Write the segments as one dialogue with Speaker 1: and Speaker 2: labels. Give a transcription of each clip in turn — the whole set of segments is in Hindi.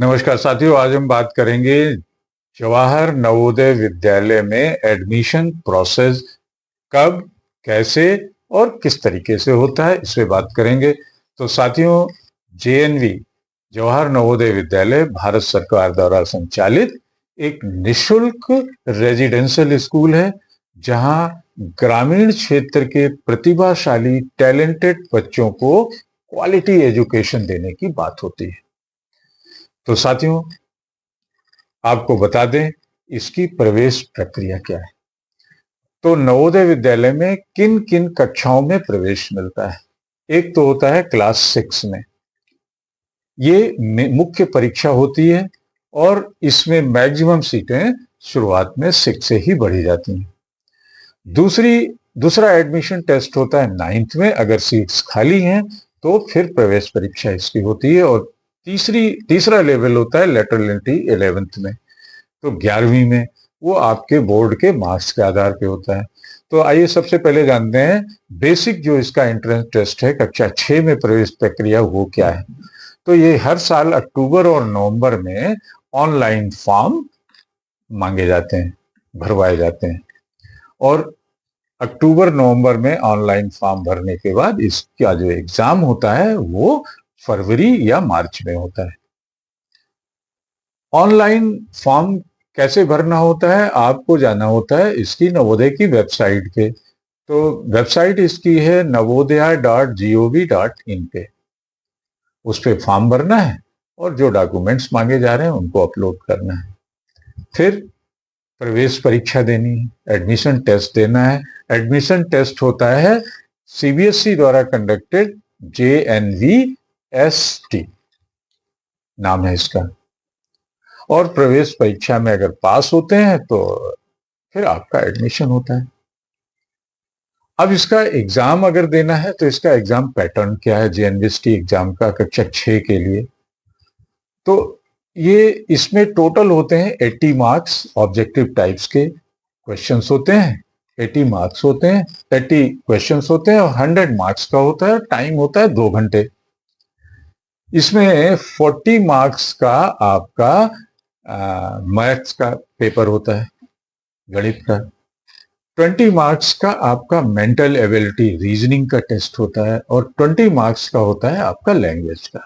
Speaker 1: नमस्कार साथियों, आज हम बात करेंगे जवाहर नवोदय विद्यालय में एडमिशन प्रोसेस कब, कैसे और किस तरीके से होता है, इस पे बात करेंगे। तो साथियों, जेएनवी जवाहर नवोदय विद्यालय भारत सरकार द्वारा संचालित एक निशुल्क रेजिडेंशियल स्कूल है, जहां ग्रामीण क्षेत्र के प्रतिभाशाली टैलेंटेड बच्चों को क्वालिटी एजुकेशन देने की बात होती है। तो साथियों, आपको बता दें इसकी प्रवेश प्रक्रिया क्या है। तो नवोदय विद्यालय में किन किन कक्षाओं में प्रवेश मिलता है। एक तो होता है क्लास 6 में, ये मुख्य परीक्षा होती है और इसमें मैक्सिमम सीटें शुरुआत में 6 से ही बढ़ी जाती हैं। दूसरा एडमिशन टेस्ट होता है 9th में, अगर सीट्स खाली हैं तो फिर प्रवेश परीक्षा इसकी होती है। और तीसरा लेवल होता है लेटरल एंट्री 11th में। तो 11वीं में वो आपके बोर्ड के मार्क्स के आधार पे होता है। तो आइए सबसे पहले जानते हैं बेसिक जो इसका एंट्रेंस टेस्ट है कक्षा 6 में प्रवेश प्रक्रिया वो क्या है। तो ये हर साल अक्टूबर और नवंबर में ऑनलाइन फॉर्म मांगे जाते हैं, भरवाए जाते हैं, और अक्टूबर नवंबर में ऑनलाइन फॉर्म भरने के बाद इसका जो एग्जाम होता है वो फरवरी या मार्च में होता है। ऑनलाइन फॉर्म कैसे भरना होता है, आपको जाना होता है इसकी नवोदय की वेबसाइट पे। तो वेबसाइट इसकी है navodaya.gov.in पे। उस पे फॉर्म भरना है और जो डॉक्यूमेंट्स मांगे जा रहे हैं उनको अपलोड करना है। फिर प्रवेश परीक्षा देनी है, एडमिशन टेस्ट देना है। एडमिशन टेस्ट होता है सीबीएसई द्वारा कंडक्टेड, JNVST नाम है इसका। और प्रवेश परीक्षा में अगर पास होते हैं तो फिर आपका एडमिशन होता है। अब इसका एग्जाम अगर देना है तो इसका एग्जाम पैटर्न क्या है जेएनवीएसटी एग्जाम का कक्षा 6 के लिए। तो ये इसमें टोटल होते हैं 80 मार्क्स, ऑब्जेक्टिव टाइप्स के क्वेश्चंस होते हैं। 80 मार्क्स होते हैं, 80 क्वेश्चंस होते हैं और 100 मार्क्स का होता है। टाइम होता है 2 घंटे। इसमें 40 मार्क्स का आपका मैथ्स का पेपर होता है, गणित का। 20 मार्क्स का आपका मेंटल एबिलिटी रीजनिंग का टेस्ट होता है और 20 मार्क्स का होता है आपका लैंग्वेज का।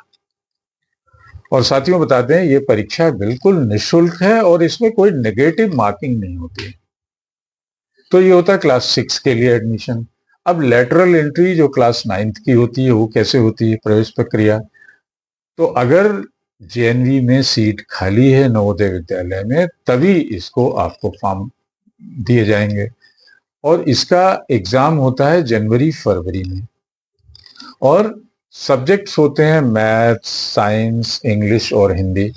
Speaker 1: और साथियों बता दें ये परीक्षा बिल्कुल निशुल्क है और इसमें कोई नेगेटिव मार्किंग नहीं होती है। तो ये होता है क्लास 6 के लिए एडमिशन। अब लेटरल एंट्री जो क्लास 9th की होती है वो कैसे होती है प्रवेश प्रक्रिया। तो अगर जेएनवी में सीट खाली है नवोदय विद्यालय में, तभी इसको आपको फॉर्म दिए जाएंगे और इसका एग्जाम होता है जनवरी फरवरी में। और सब्जेक्ट्स होते हैं मैथ्स, साइंस, इंग्लिश और हिंदी।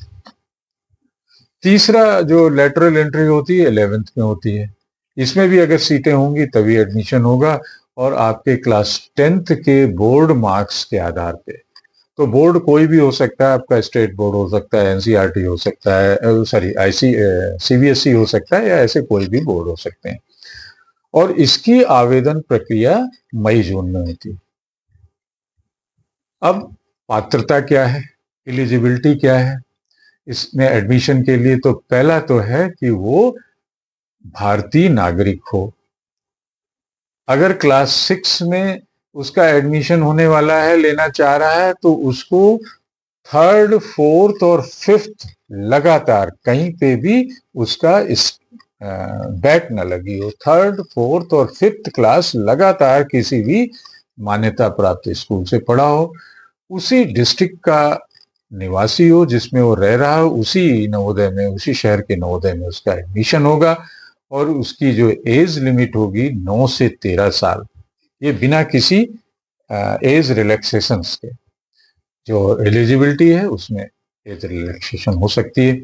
Speaker 1: तीसरा जो लेटरल एंट्री होती है 11th में होती है। इसमें भी अगर सीटें होंगी तभी एडमिशन होगा और आपके क्लास 10th के बोर्ड मार्क्स के आधार पे। तो बोर्ड कोई भी हो सकता है, आपका स्टेट बोर्ड हो सकता है, एनसीईआरटी हो सकता है, सीबीएसई हो सकता है, या ऐसे कोई भी बोर्ड हो सकते हैं। और इसकी आवेदन प्रक्रिया मई जून में होती है। अब पात्रता क्या है, एलिजिबिलिटी क्या है इसमें एडमिशन के लिए। तो पहला तो है कि वो भारतीय नागरिक हो। अगर क्लास 6 में उसका एडमिशन होने वाला है, लेना चाह रहा है, तो उसको 3rd, 4th और 5th लगातार कहीं पे भी उसका बैक न लगी हो। 3rd, 4th और 5th क्लास लगातार किसी भी मान्यता प्राप्त स्कूल से पढ़ा हो, उसी डिस्ट्रिक्ट का निवासी हो जिसमें वो रह रहा हो, उसी नवोदय में, उसी शहर के नवोदय में उसका एडमिशन होगा। और उसकी जो एज लिमिट होगी 9 से 13 साल, ये बिना किसी एज रिलैक्सेशन के। जो एलिजिबिलिटी है उसमें एज रिलैक्सेशन हो सकती है।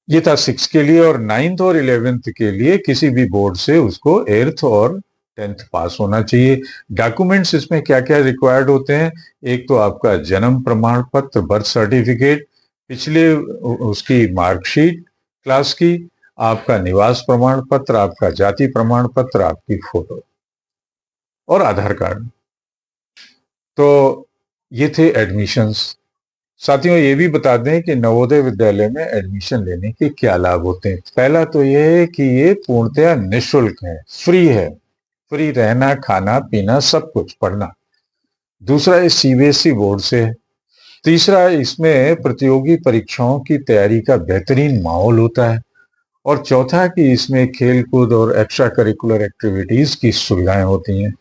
Speaker 1: ये था 6 के लिए। और 9th और 11th के लिए किसी भी बोर्ड से उसको 8th और 10th पास होना चाहिए। डॉक्यूमेंट्स इसमें क्या क्या रिक्वायर्ड होते हैं। एक तो आपका जन्म प्रमाण पत्र, बर्थ सर्टिफिकेट, पिछले उसकी मार्कशीट क्लास की, आपका निवास प्रमाण पत्र, आपका जाति प्रमाण पत्र, आपकी फोटो और आधार कार्ड। तो ये थे एडमिशंस साथियों, ये भी बता दें कि नवोदय विद्यालय में एडमिशन लेने के क्या लाभ होते हैं। पहला तो ये है कि ये पूर्णतया निःशुल्क है, फ्री है। फ्री रहना, खाना पीना, सब कुछ, पढ़ना। दूसरा, ये सीबीएसई बोर्ड से है। तीसरा, इसमें प्रतियोगी परीक्षाओं की तैयारी का बेहतरीन माहौल होता है। और चौथा कि इसमें खेल कूद और एक्स्ट्रा करिकुलर एक्टिविटीज की सुविधाएं होती हैं।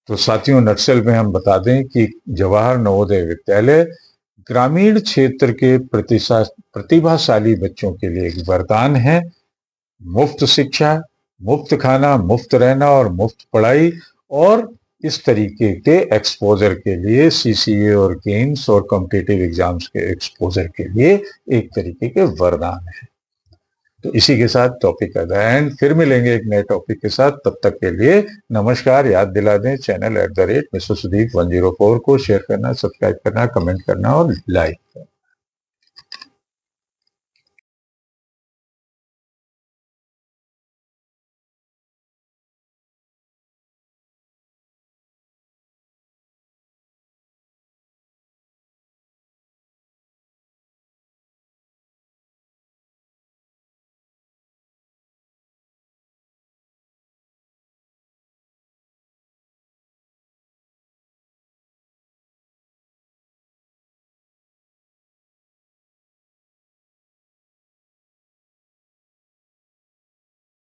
Speaker 1: तो साथियों, नक्सल में हम बता दें कि जवाहर नवोदय विद्यालय ग्रामीण क्षेत्र के प्रतिभाशाली बच्चों के लिए एक वरदान है। मुफ्त शिक्षा, मुफ्त खाना, मुफ्त रहना और मुफ्त पढ़ाई, और इस तरीके के एक्सपोजर के लिए, सीसीए और गेम्स और कॉम्पिटिटिव एग्जाम्स के एक्सपोजर के लिए एक तरीके के वरदान है। तो इसी के साथ टॉपिक एट द एंड, फिर मिलेंगे एक नए टॉपिक के साथ। तब तक के लिए नमस्कार। याद दिला दें, चैनल @मिस्टर सुदीप 104 को शेयर करना, सब्सक्राइब करना, कमेंट करना और लाइक करना।